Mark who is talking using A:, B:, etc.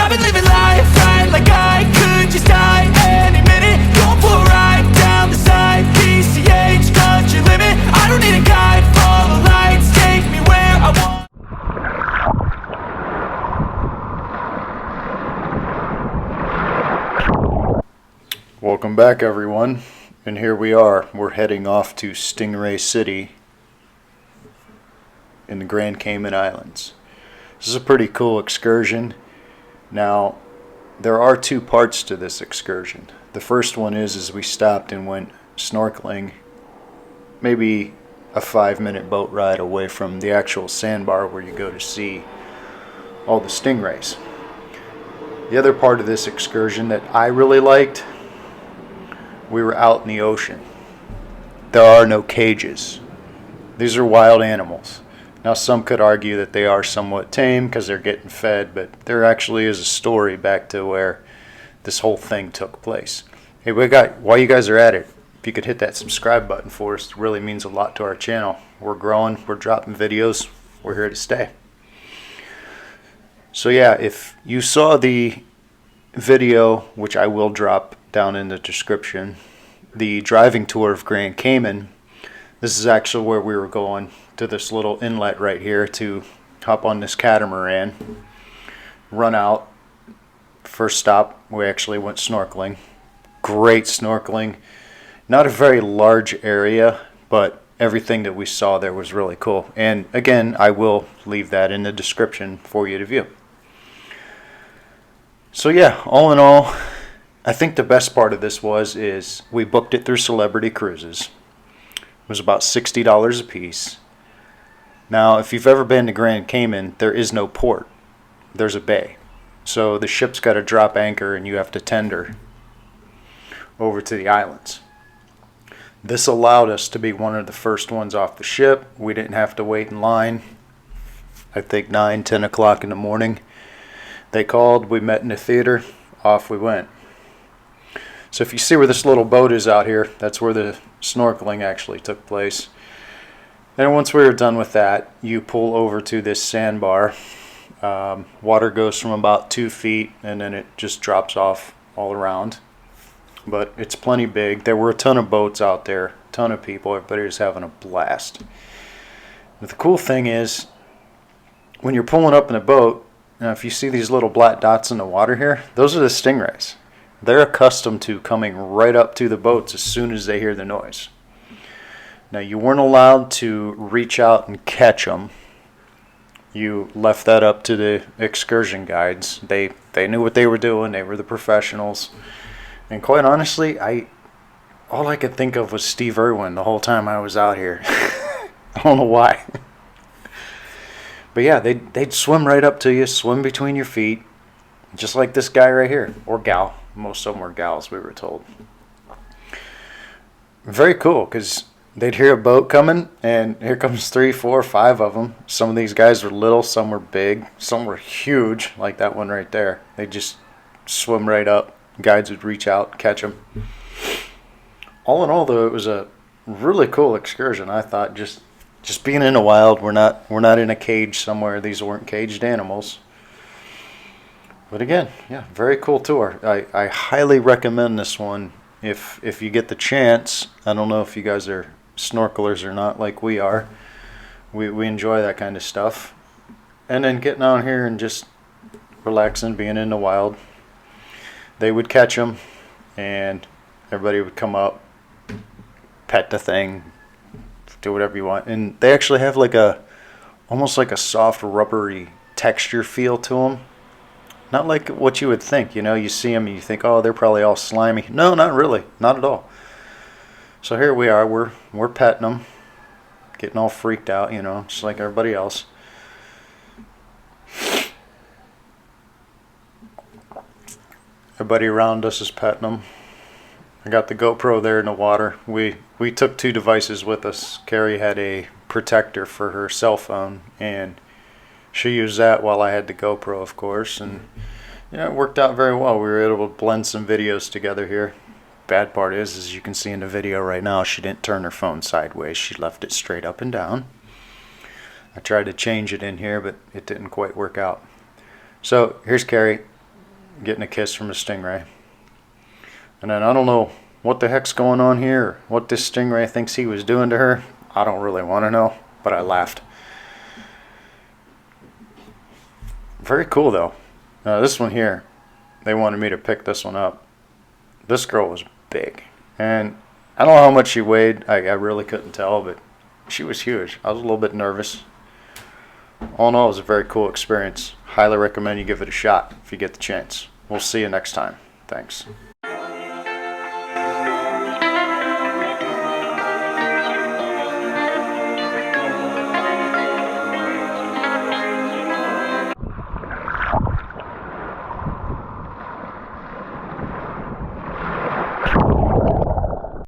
A: I've been living life right like I could just die any minute. Going for a ride down the side, PCH, country limit. I don't need a guide, follow lights, take me where I want.
B: Welcome back, everyone, and here we are. We're heading off to Stingray City in the Grand Cayman Islands. This is a pretty cool excursion. Now, there are two parts to this excursion. The first one is we stopped and went snorkeling, maybe a 5-minute boat ride away from the actual sandbar where you go to see all the stingrays. The other part of this excursion that I really liked, we were out in the ocean. There are no cages. These are wild animals. Now, some could argue that they are somewhat tame because they're getting fed, but there actually is a story back to where this whole thing took place. Hey, while you guys are at it, if you could hit that subscribe button for us, it really means a lot to our channel. We're growing, we're dropping videos, we're here to stay. So yeah, if you saw the video, which I will drop down in the description, the driving tour of Grand Cayman, this is actually where we were going, to this little inlet right here to hop on this catamaran, run out. First stop, we actually went snorkeling. Great snorkeling. Not a very large area, but everything that we saw there was really cool. And again, I will leave that in the description for you to view. So yeah, all in all, I think the best part of this is we booked it through Celebrity Cruises. It was about $60 a piece. Now, if you've ever been to Grand Cayman, there is no port. There's a bay. So the ship's got to drop anchor and you have to tender over to the islands. This allowed us to be one of the first ones off the ship. We didn't have to wait in line. I think 9, 10 o'clock in the morning. They called, we met in the theater, off we went. So if you see where this little boat is out here, that's where the snorkeling actually took place. And once we were done with that, you pull over to this sandbar. Water goes from about 2 feet and then it just drops off all around. But it's plenty big. There were a ton of boats out there, a ton of people. Everybody was having a blast. But the cool thing is, when you're pulling up in a boat, now if you see these little black dots in the water here, those are the stingrays. They're accustomed to coming right up to the boats as soon as they hear the noise. Now, you weren't allowed to reach out and catch them. You left that up to the excursion guides. They knew what they were doing. They were the professionals. And quite honestly, all I could think of was Steve Irwin the whole time I was out here. I don't know why. But yeah, they'd swim right up to you, swim between your feet, just like this guy right here, or gal. Most of them were gals, we were told. Very cool, because they'd hear a boat coming, and here comes 3, 4, 5 of them. Some of these guys were little, some were big, some were huge, like that one right there. They just swim right up. Guides would reach out, catch them. All in all, though, it was a really cool excursion. I thought just being in the wild. We're not in a cage somewhere. These weren't caged animals. But again, yeah, very cool tour. I highly recommend this one if you get the chance. I don't know if you guys are snorkelers or not like we are. We enjoy that kind of stuff. And then getting out here and just relaxing, being in the wild. They would catch them and everybody would come up, pet the thing, do whatever you want. And they actually have almost like a soft rubbery texture feel to them. Not like what you would think, you see them and you think, oh, they're probably all slimy. No, not really, not at all. So here we are, we're petting them, getting all freaked out, just like everybody else. Everybody around us is petting them. I got the GoPro there in the water. We took 2 devices with us. Carrie had a protector for her cell phone, and she used that while I had the GoPro, of course, and it worked out very well. We were able to blend some videos together here. Bad part is, as you can see in the video right now, she didn't turn her phone sideways. She left it straight up and down. I tried to change it in here, but it didn't quite work out. So here's Carrie. getting a kiss from a stingray. And then I don't know what the heck's going on here, or what this stingray thinks he was doing to her. I don't really want to know, but I laughed. Very cool though. This one here, they wanted me to pick this one up. This girl was big, and I don't know how much she weighed. I really couldn't tell, but she was huge. I was a little bit nervous. All in all, it was a very cool experience. Highly recommend you give it a shot if you get the chance. We'll see you next time. Thanks.